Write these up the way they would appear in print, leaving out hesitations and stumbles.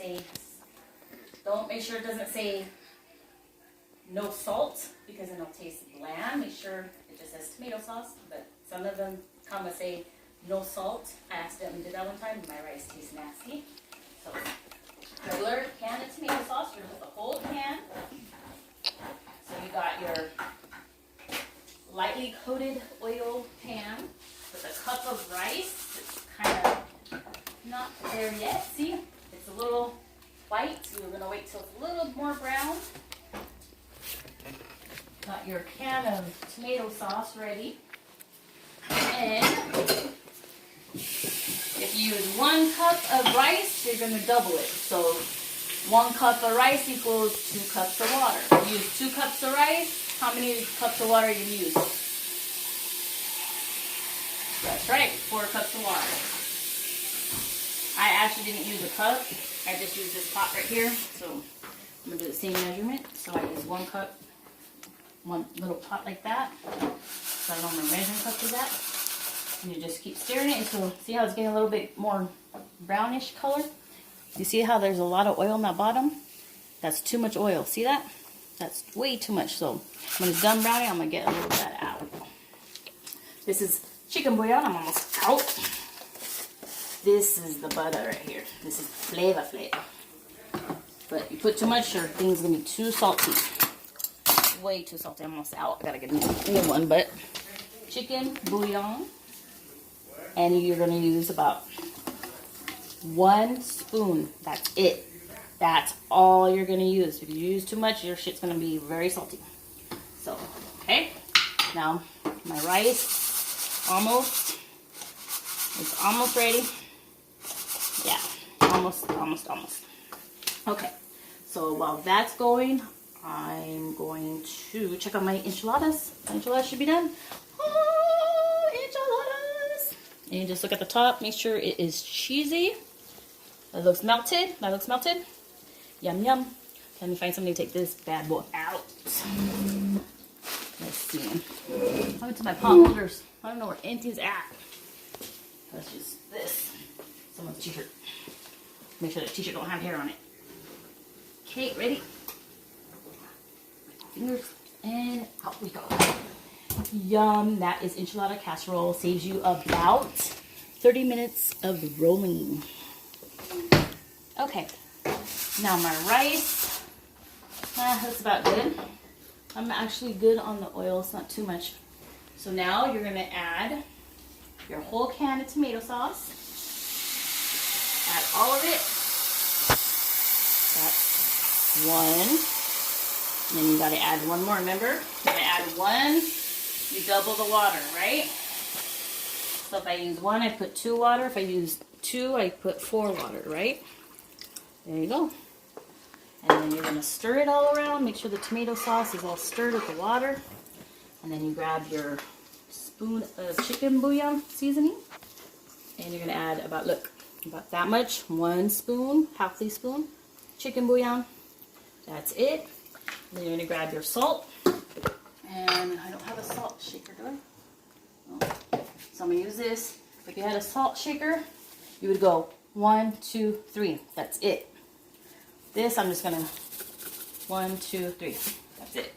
say, don't make sure it doesn't say no salt, because then it'll taste bland. Make sure it just says tomato sauce, but some of them come with say no salt. I accidentally did that one time, and my rice tastes nasty. So regular can of tomato sauce, you're gonna put the whole can. So you got your lightly coated oil pan with a cup of rice. It's kind of not there yet. See, it's a little white, so we're gonna wait till it's a little more brown. Got your can of tomato sauce ready. And if you use 1 cup of rice, you're going to double it. So 1 cup of rice equals 2 cups of water. If you use 2 cups of rice, how many cups of water are you going to use? That's right, 4 cups of water. I actually didn't use a cup. I just used this pot right here. So I'm going to do the same measurement. So I use 1 cup, 1 little pot like that. So I don't know my measuring cup is that. And you just keep stirring it until, see how it's getting a little bit more brownish color? You see how there's a lot of oil on that bottom? That's too much oil. See that? That's way too much. So when it's done browning, I'm going to get a little bit of that out. This is chicken bouillon. I'm almost out. This is the butter right here. This is flavor. But you put too much, your thing's going to be too salty. Way too salty. I'm almost out. Gotta get a new one. But chicken bouillon. And you're going to use about 1 spoon. That's it. That's all you're going to use. If you use too much, your shit's going to be very salty. So, okay. Now, my rice it's almost ready. Yeah, almost. Okay. So, while that's going, I'm going to check out my enchiladas. My enchiladas should be done. Oh, enchiladas! And you just look at the top, make sure it is cheesy. That looks melted. Yum, yum. Let me find something to take this bad boy out. Let's see. I went to my pot holders. I don't know where anything's at. Let's use this. Someone's t-shirt. Make sure the t-shirt don't have hair on it. Okay, ready? Fingers, and out we go. Yum, that is enchilada casserole. Saves you about 30 minutes of rolling. Okay, now my rice, that's about good. I'm actually good on the oil, it's not too much. So now you're gonna add your whole can of tomato sauce. Add all of it. That's 1. And then you gotta add 1 more, remember? You gotta add 1, you double the water, right? So if I use 1, I put 2 water. If I use 2, I put 4 water, right? There you go. And then you're gonna stir it all around. Make sure the tomato sauce is all stirred with the water. And then you grab your spoon of chicken bouillon seasoning. And you're gonna add about that much. 1 spoon, half teaspoon, chicken bouillon. That's it. Then you're going to grab your salt, and I don't have a salt shaker, do I? No. So I'm going to use this. If you had a salt shaker, you would go 1, 2, 3. That's it. This, I'm just going to 1, 2, 3. That's it.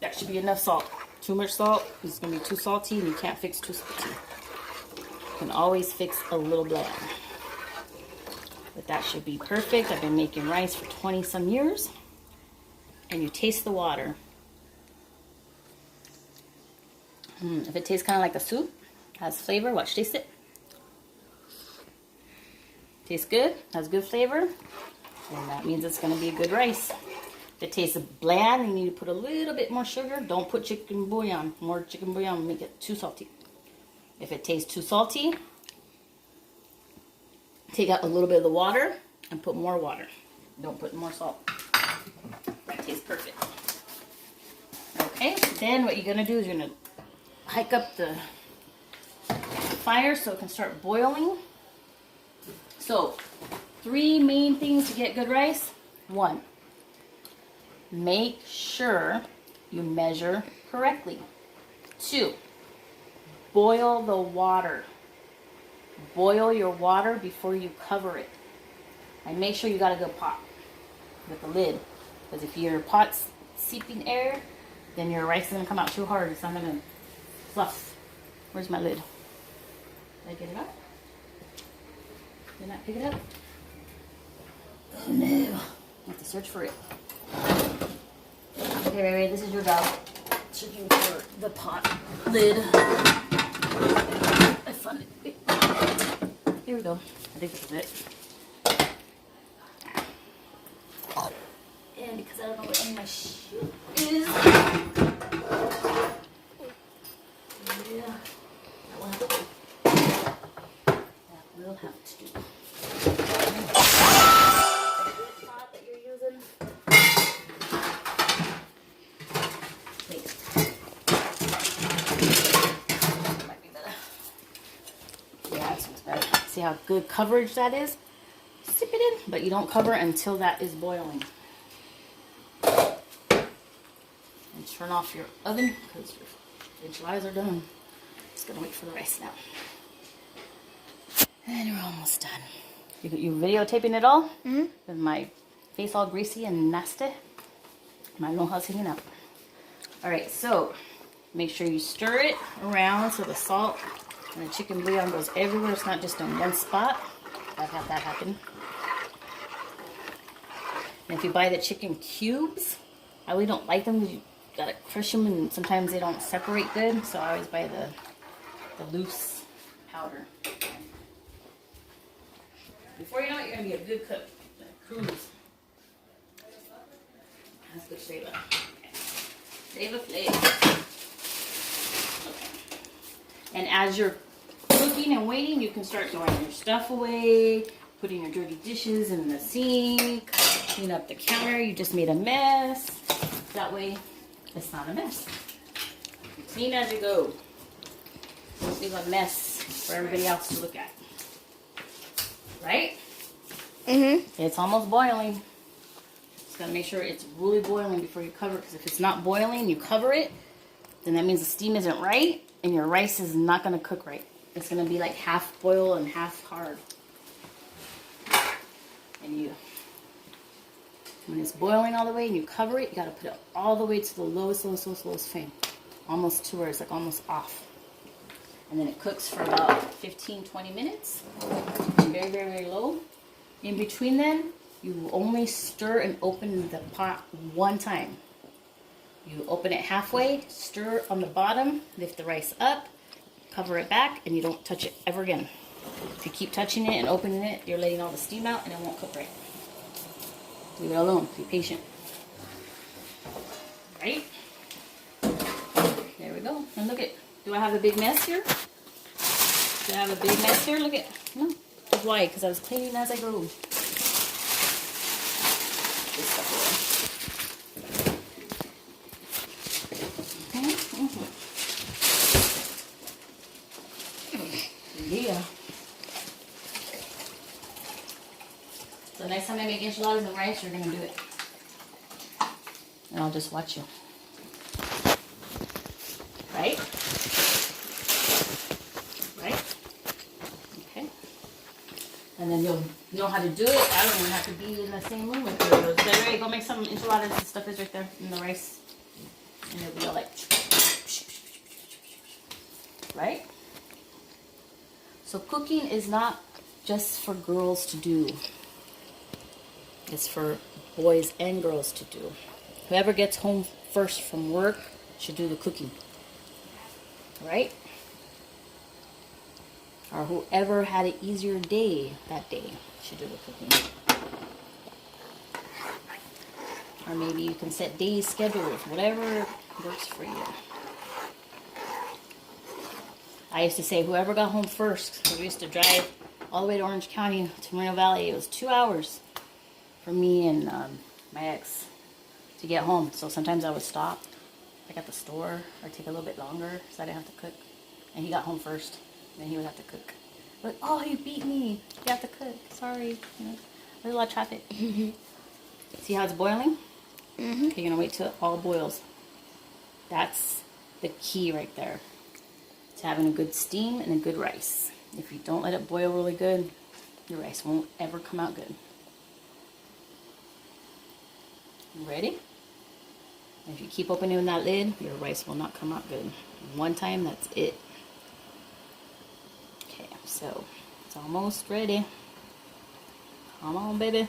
That should be enough salt. Too much salt is it's going to be too salty, and you can't fix too salty. You can always fix a little bland. But that should be perfect. I've been making rice for 20 some years. And you taste the water. If it tastes kind of like a soup, has flavor, watch, taste it. Tastes good, has good flavor, and that means it's going to be a good rice. If it tastes bland, you need to put a little bit more sugar. Don't put chicken bouillon. More chicken bouillon will make it too salty. If it tastes too salty, take out a little bit of the water and put more water. Don't put more salt. That tastes perfect. Okay, then what you're going to do is you're going to hike up the fire so it can start boiling. So, 3 main things to get good rice. 1, make sure you measure correctly. 2, boil the water. Boil your water before you cover it. And make sure you got a good pot with the lid. Because if your pot's seeping air, then your rice is going to come out too hard. It's not going to fluff. Where's my lid? Did I get it out? Did I not pick it up? Oh no. I have to search for it. Okay, Ray, this is your job. Searching for the pot lid. I found it. Here we go. I think this is it. And because I don't know where any of my shoe is. Yeah. That will have to. That will have to. The pot that you're using. Wait. Might be better. Yeah, this one's better. See how good coverage that is? Sip it in, but you don't cover until that is boiling. And turn off your oven because your enchiladas are done. Just gonna wait for the rice now. And we're almost done. You videotaping it all? Mm-hmm. With my face all greasy and nasty. My long-haul's hanging out. Alright, so make sure you stir it around so the salt and the chicken bouillon goes everywhere. It's not just in one spot. I've had that happen. And if you buy the chicken cubes, I really don't like them. You gotta crush them and sometimes they don't separate good. So I always buy the loose powder. Before you know it, you're gonna be a good cook. Cruise. That's good flavor. Flavor. Okay. And as you're cooking and waiting, you can start throwing your stuff away, putting your dirty dishes in the sink, clean up the counter. You just made a mess. That way, it's not a mess. You clean as you go. Don't leave a mess for everybody else to look at. Right? Mm-hmm. It's almost boiling. Just gotta make sure it's really boiling before you cover it. Because if it's not boiling, you cover it, then that means the steam isn't right, and your rice is not gonna cook right. It's gonna be like half boil and half hard. And when it's boiling all the way and you cover it, you gotta put it all the way to the lowest flame. Almost to where it's like almost off. And then it cooks for about 15-20 minutes. Very, very, very low. In between then, you only stir and open the pot one time. You open it halfway, stir on the bottom, lift the rice up, cover it back, and you don't touch it ever again. If you keep touching it and opening it, you're letting all the steam out and it won't cook right. Leave it alone. Be patient. Right? There we go. And look at, do I have a big mess here? Do I have a big mess here? Look at, no. That's why, because I was cleaning as I go. This stuff away. Okay. Yeah. So next time I make enchiladas and rice, you're going to do it. And I'll just watch you. Right? Right? Okay. And then you'll know how to do it. I don't even have to be in the same room with you. So ready, go make some enchiladas. The stuff is right there in the rice. And it'll be all like... Right? So cooking is not just for girls to do. It's for boys and girls to do. Whoever gets home first from work should do the cooking. Right? Or whoever had an easier day that day should do the cooking. Or maybe you can set day schedules, whatever works for you. I used to say whoever got home first, we used to drive all the way to Orange County to Moreno Valley. It was 2 hours for me and my ex to get home. So sometimes I would stop, like at the store, or take a little bit longer so I didn't have to cook. And he got home first, and then he would have to cook. But, oh, you beat me. You have to cook. Sorry. You know, there's a lot of traffic. See how it's boiling? Okay, you're going to wait till it all boils. That's the key right there. To having a good steam and a good rice. If you don't let it boil really good, your rice won't ever come out good. Ready? If you keep opening that lid, your rice will not come out good. One time, that's it. Okay, so it's almost ready. Come on, baby.